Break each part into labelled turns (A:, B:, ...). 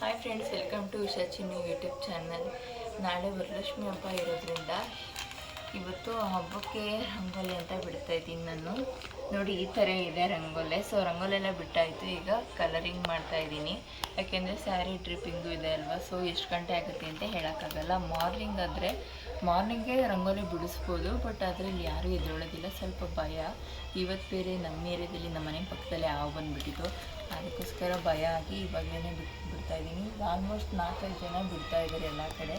A: Hi friends, welcome to Usha Chinnu YouTube channel. ನಾಳೆ ವರಲಕ್ಷ್ಮಿ ಹಬ್ಬ ಇರೋದ್ರಿಂದ ಇವತ್ತು ಹಬ್ಬಕ್ಕೆ ರಂಗೋಲಿ ಅಂತ ಬಿಡ್ತಾ ಇದ್ದೀನಿ ನಾನು. ನೋಡಿ, ಈ ಥರ ಇದೆ ರಂಗೋಲೆ. ಸೊ ರಂಗೋಲೆಲ್ಲ ಬಿಟ್ಟಾಯಿತು. ಈಗ ಕಲರಿಂಗ್ ಮಾಡ್ತಾ ಇದ್ದೀನಿ. ಯಾಕೆಂದರೆ ಸ್ಯಾರಿ ಡ್ರಿಪ್ಪಿಂಗು ಇದೆ ಅಲ್ವಾ. ಸೊ ಎಷ್ಟು ಗಂಟೆ ಆಗುತ್ತೆ ಅಂತ ಹೇಳೋಕ್ಕಾಗಲ್ಲ. ಮಾರ್ನಿಂಗೇ ರಂಗೋಲಿ ಬಿಡಿಸ್ಬೋದು, ಬಟ್ ಅದರಲ್ಲಿ ಯಾರೂ ಎದ್ದೇಳೋದಿಲ್ಲ. ಸ್ವಲ್ಪ ಭಯ. ಇವತ್ತು ಬೇರೆ ನಮ್ಮ ಏರಿಯಾದಲ್ಲಿ, ನಮ್ಮ ಮನೆ ಪಕ್ಕದಲ್ಲಿ ಹಾವು ಬಂದುಬಿಟ್ಟಿತ್ತು. ಅದಕ್ಕೋಸ್ಕರ ಭಯ ಆಗಿ ಇವಾಗಲೇ ಬಿಡ್ತಾಯಿದ್ದೀನಿ. ಆಲ್ಮೋಸ್ಟ್ 4-5 ಜನ ಬಿಡ್ತಾಯಿದ್ದಾರೆ ಎಲ್ಲ ಕಡೆ.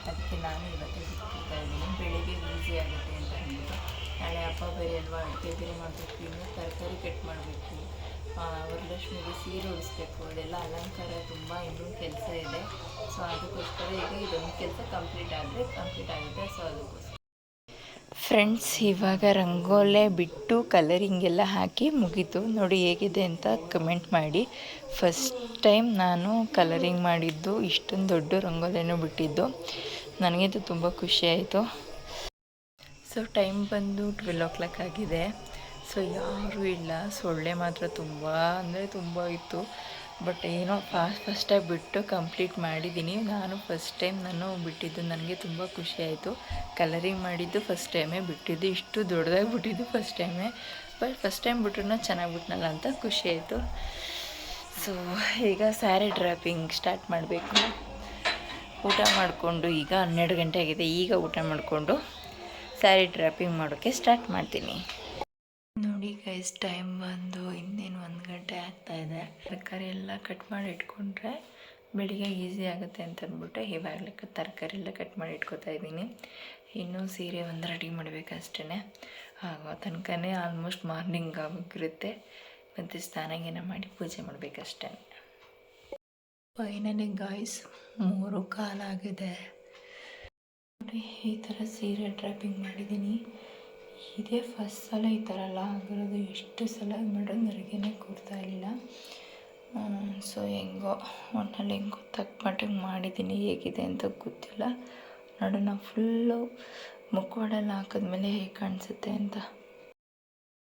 A: ಅದಕ್ಕೆ ನಾನು ಇವತ್ತೇ ಬಿಡ್ತಾ ಇದ್ದೀನಿ. ಬೆಳಿಗ್ಗೆ ಈಸಿ ಆಗುತ್ತೆ ಅಂತ ಅಂದ್ಬಿಟ್ಟು. ನಾಳೆ ಹಬ್ಬ ಬೇರೆ ಅಲ್ವಾ, ಅಡುಗೆ ಬೇರೆ ಮಾಡಬೇಕು, ಇನ್ನೂ ತರಕಾರಿ ಕಟ್ ಮಾಡಬೇಕು, ವರಲಕ್ಷ್ಮಿಗೆ ಸೀರೆ ಉಡಿಸ್ಬೇಕು, ಅದೆಲ್ಲ ಅಲಂಕಾರ ತುಂಬ ಇನ್ನೂ ಕೆಲಸ ಇದೆ. ಸೊ ಅದಕ್ಕೋಸ್ಕರ ಈಗ ಇದೊಂದು ಕೆಲಸ ಕಂಪ್ಲೀಟ್ ಆಗುತ್ತೆ. ಸೊ ಅದಕ್ಕೋಸ್ಕರ ಫ್ರೆಂಡ್ಸ್, ಇವಾಗ ರಂಗೋಲೆ ಬಿಟ್ಟು ಕಲರಿಂಗ್ ಎಲ್ಲ ಹಾಕಿ ಮುಗೀತು. ನೋಡಿ ಹೇಗಿದೆ ಅಂತ ಕಮೆಂಟ್ ಮಾಡಿ. ಫಸ್ಟ್ ಟೈಮ್ ನಾನು ಕಲರಿಂಗ್ ಮಾಡಿದ್ದು, ಇಷ್ಟೊಂದು ದೊಡ್ಡ ರಂಗೋಲಿನೂ ಬಿಟ್ಟಿದ್ದು. ನನಗಂತೂ ತುಂಬ ಖುಷಿ ಆಯಿತು. ಸೊ ಟೈಮ್ ಬಂದು 12 o'clock ಆಗಿದೆ. ಸೊ ಯಾರೂ ಇಲ್ಲ. ಸೊಳ್ಳೆ ಮಾತ್ರ ತುಂಬ ಇತ್ತು. ಬಟ್ ಏನೋ ಫಸ್ಟಾಗಿ ಬಿಟ್ಟು ಕಂಪ್ಲೀಟ್ ಮಾಡಿದ್ದೀನಿ. ಫಸ್ಟ್ ಟೈಮ್ ಬಿಟ್ಟಿದ್ದು. ನನಗೆ ತುಂಬ ಖುಷಿ ಆಯಿತು. ಕಲರಿಂಗ್ ಮಾಡಿದ್ದು ಫಸ್ಟ್ ಟೈಮೇ, ಬಿಟ್ಟಿದ್ದು ಇಷ್ಟು ದೊಡ್ಡದಾಗಿ ಬಿಟ್ಟಿದ್ದು ಫಸ್ಟ್ ಟೈಮೇ. ಬಟ್ ಫಸ್ಟ್ ಟೈಮ್ ಬಿಟ್ರೂ ಚೆನ್ನಾಗಿ ಬಿಟ್ನಲ್ಲ ಅಂತ ಖುಷಿ ಆಯಿತು. ಸೊ ಈಗ ಸ್ಯಾರಿ ಡ್ರಾಪಿಂಗ್ ಸ್ಟಾರ್ಟ್ ಮಾಡಬೇಕು. ಊಟ ಮಾಡಿಕೊಂಡು, ಈಗ 12 ಗಂಟೆ ಆಗಿದೆ. ಈಗ ಊಟ ಮಾಡಿಕೊಂಡು ಸ್ಯಾರಿ ಡ್ರಾಪಿಂಗ್ ಮಾಡೋಕ್ಕೆ ಸ್ಟಾರ್ಟ್ ಮಾಡ್ತೀನಿ. ನೋಡಿ ಗೈಸ್, ಟೈಮ್ ಬಂದು ಇನ್ನೇನು 1 ಗಂಟೆ ಆಗ್ತಾಯಿದೆ. ತರಕಾರಿ ಎಲ್ಲ ಕಟ್ ಮಾಡಿ ಇಟ್ಕೊಂಡ್ರೆ ಬೆಳಿಗ್ಗೆ ಈಸಿ ಆಗುತ್ತೆ ಅಂತ ಅಂದ್ಬಿಟ್ಟು ಇವಾಗಲೇ ತರಕಾರಿ ಎಲ್ಲ ಕಟ್ ಮಾಡಿ ಇಟ್ಕೊತಾ ಇದ್ದೀನಿ. ಇನ್ನೂ ಸೀರೆ ಒಂದು ರೆಡಿ ಮಾಡಬೇಕಷ್ಟೇ. ಆಗೋ ತನಕನೇ ಆಲ್ಮೋಸ್ಟ್ ಮಾರ್ನಿಂಗ್ ಆಗಿರುತ್ತೆ. ಮತ್ತು ಸ್ನಾನ ಮಾಡಿ ಪೂಜೆ ಮಾಡಬೇಕಷ್ಟೇ. ಫೈನಲಿ ಗಾಯ್ಸ್, 3:15 ಆಗಿದೆ. ನೋಡಿ, ಈ ಥರ ಸೀರೆ ಡ್ರಾಪಿಂಗ್ ಮಾಡಿದ್ದೀನಿ. ಇದೇ ಫಸ್ಟ್ ಸಲ ಈ ಥರ ಎಲ್ಲ ಆಗಿರೋದು. ಎಷ್ಟು ಸಲ ಮಾಡೋದು ನನಗೇನೆ ಕೊಡ್ತಾ ಇಲ್ಲ. ಸೊ ಹೆಂಗೋ ತಕ್ಕ ಮಟ್ಟಿಗೆ ಮಾಡಿದ್ದೀನಿ. ಹೇಗಿದೆ ಅಂತ ಗೊತ್ತಿಲ್ಲ. ನೋಡೋಣ ಫುಲ್ಲು ಮುಖವಾಡೆಲ್ಲ ಹಾಕಿದ್ಮೇಲೆ ಹೇಗೆ ಕಾಣಿಸುತ್ತೆ ಅಂತ.